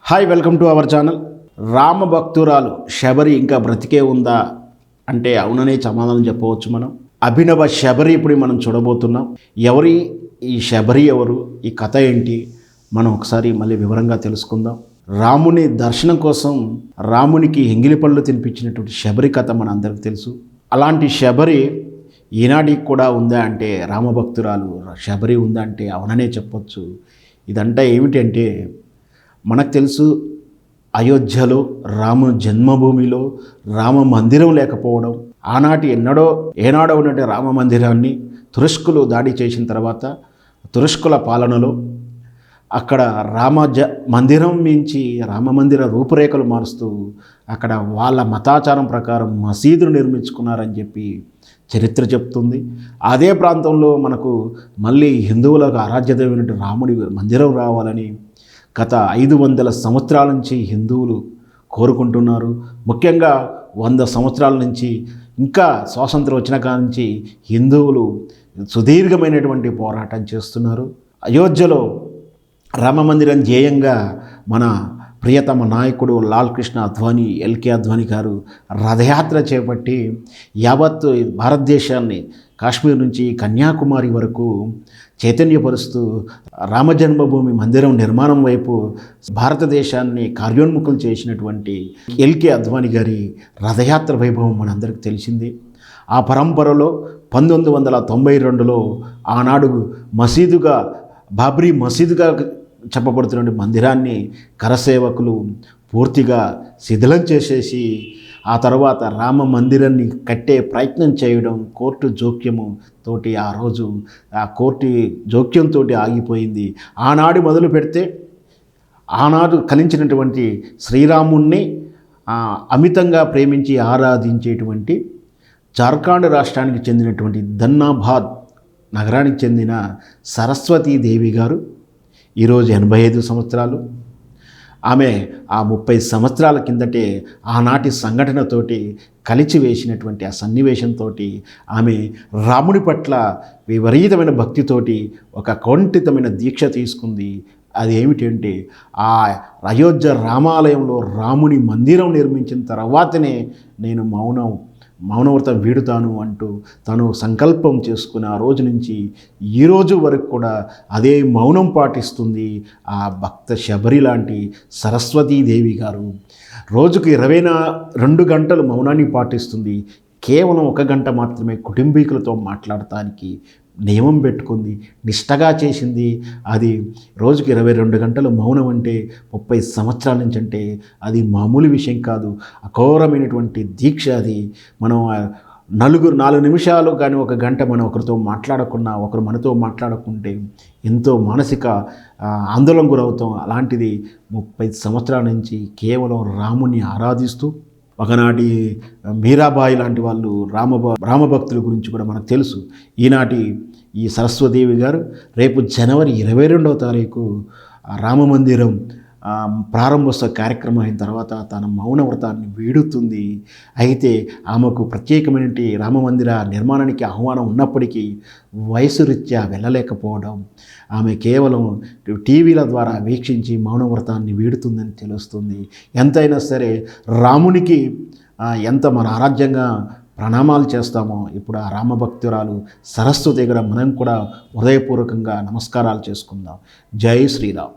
Hi, welcome to our channel. Rama భక్తురాలు శబరి ఇంకా బ్రతికే ఉందా అంటే అవుననే సమాధానం చెప్పవచ్చు. మనం అభినవ శబరి ఇప్పుడు మనం చూడబోతున్నాం. ఎవరి ఈ శబరి, ఎవరు, ఈ కథ ఏంటి, మనం ఒకసారి మళ్ళీ వివరంగా తెలుసుకుందాం. రాముని దర్శనం కోసం రామునికి ఎంగిలి పళ్ళు తినిపించినటువంటి శబరి కథ మన అందరికీ తెలుసు. అలాంటి శబరి ఈనాటికి కూడా ఉందా అంటే, రామభక్తురాలు శబరి ఉందా అంటే అవుననే చెప్పొచ్చు. ఇదంతా ఏమిటంటే, మనకు తెలుసు అయోధ్యలో రామ జన్మభూమిలో రామ మందిరం లేకపోవడం, ఆనాటి ఏనాడో ఉన్నట్టు రామ మందిరాన్ని తురుష్కులు దాడి చేసిన తర్వాత తురుష్కుల పాలనలో అక్కడ మందిరం మించి రామమందిర రూపురేఖలు మారుస్తూ అక్కడ వాళ్ళ మతాచారం ప్రకారం మసీదును నిర్మించుకున్నారని చెప్పి చరిత్ర చెప్తుంది. అదే ప్రాంతంలో మనకు మళ్ళీ హిందువులకు ఆరాధ్యదైనటువంటి రాముడి మందిరం రావాలని గత 500 సంవత్సరాల నుంచి హిందువులు కోరుకుంటున్నారు. ముఖ్యంగా 100 సంవత్సరాల నుంచి, ఇంకా స్వాతంత్రం వచ్చిన కాడ నుంచి హిందువులు సుదీర్ఘమైనటువంటి పోరాటం చేస్తున్నారు. అయోధ్యలో రామమందిరం ధ్యేయంగా మన ప్రియతమ నాయకుడు లాల్ కృష్ణ అద్వానీ, ఎల్కే అద్వానీ గారు రథయాత్ర చేపట్టి యావత్ భారతదేశాన్ని కాశ్మీర్ నుంచి కన్యాకుమారి వరకు చైతన్యపరుస్తూ రామజన్మభూమి మందిరం నిర్మాణం వైపు భారతదేశాన్ని కార్యోన్ముఖులు చేసినటువంటి ఎల్కే అద్వానీ గారి రథయాత్ర వైభవం మనందరికీ తెలిసింది. ఆ పరంపరలో 1992లో ఆనాడు బాబ్రీ మసీదుగా చెప్పబడుతున్న మందిరాన్ని కరసేవకులు పూర్తిగా శిథిలం చేసేసి ఆ తర్వాత రామ మందిరాన్ని కట్టే ప్రయత్నం చేయడం కోర్టు జోక్యముతోటి ఆ రోజు ఆ కోర్టు జోక్యంతో ఆగిపోయింది. ఆనాడు మొదలు పెడితే ఆనాడు కలించినటువంటి శ్రీరాముణ్ణి అమితంగా ప్రేమించి ఆరాధించేటువంటి జార్ఖండ్ రాష్ట్రానికి చెందినటువంటి ధన్నాబాద్ నగరానికి చెందిన సరస్వతీదేవి గారు ఈరోజు 85 సంవత్సరాలు. ఆమె ఆ 30 సంవత్సరాల కిందటే ఆనాటి సంఘటనతోటి కలిచి వేసినటువంటి ఆ సన్నివేశంతో ఆమె రాముడి పట్ల విపరీతమైన భక్తితోటి ఒక కౌంఠితమైన దీక్ష తీసుకుంది. అది ఏమిటంటే, ఆ అయోధ్య రామాలయంలో రాముని మందిరం నిర్మించిన తర్వాతనే నేను మౌనవ్రతం వీడుతాను అంటూ తను సంకల్పం చేసుకుని ఆ రోజు నుంచి ఈ రోజు వరకు కూడా అదే మౌనం పాటిస్తుంది ఆ భక్త శబరి లాంటి సరస్వతీదేవి గారు. రోజుకు 22 గంటలు మౌనాన్ని పాటిస్తుంది. కేవలం 1 గంట మాత్రమే కుటుంబీకులతో మాట్లాడటానికి నియమం పెట్టుకుంది, నిష్టగా చేసింది. అది రోజుకి 22 గంటలు మౌనం అంటే 30 సంవత్సరాల నుంచి అంటే అది మామూలు విషయం కాదు. అఘోరమైనటువంటి దీక్ష అది. మనం 4 నిమిషాలు కానీ 1 గంట మనం ఒకరితో మాట్లాడకున్నా, ఒకరు మనతో మాట్లాడకుంటే ఎంతో మానసిక ఆందోళన గురవుతాం. అలాంటిది 30 సంవత్సరాల నుంచి కేవలం రాముని ఆరాధిస్తూ, ఒకనాటి మీరాబాయి లాంటి వాళ్ళు రామభక్తుల గురించి కూడా మనకు తెలుసు. ఈనాటి ఈ సరస్వతీదేవి గారు రేపు జనవరి 22వ తారీఖు రామమందిరం ప్రారంభోత్సవ కార్యక్రమం అయిన తర్వాత తన మౌన వ్రతాన్ని వీడుతుంది. అయితే ఆమెకు ప్రత్యేకమైన రామమందిర నిర్మాణానికి ఆహ్వానం ఉన్నప్పటికీ వయసు రీత్యా వెళ్ళలేకపోవడం, ఆమె కేవలం టీవీల ద్వారా వీక్షించి మౌన వ్రతాన్ని వీడుతుందని తెలుస్తుంది. ఎంతైనా సరే రామునికి ఎంత మన ఆరాధ్యంగా ప్రణామాలు చేస్తామో, ఇప్పుడు ఆ రామభక్తురాలు సరస్వతి దగ్గర మనం కూడా హృదయపూర్వకంగా నమస్కారాలు చేసుకుందాం. జై శ్రీరామ్.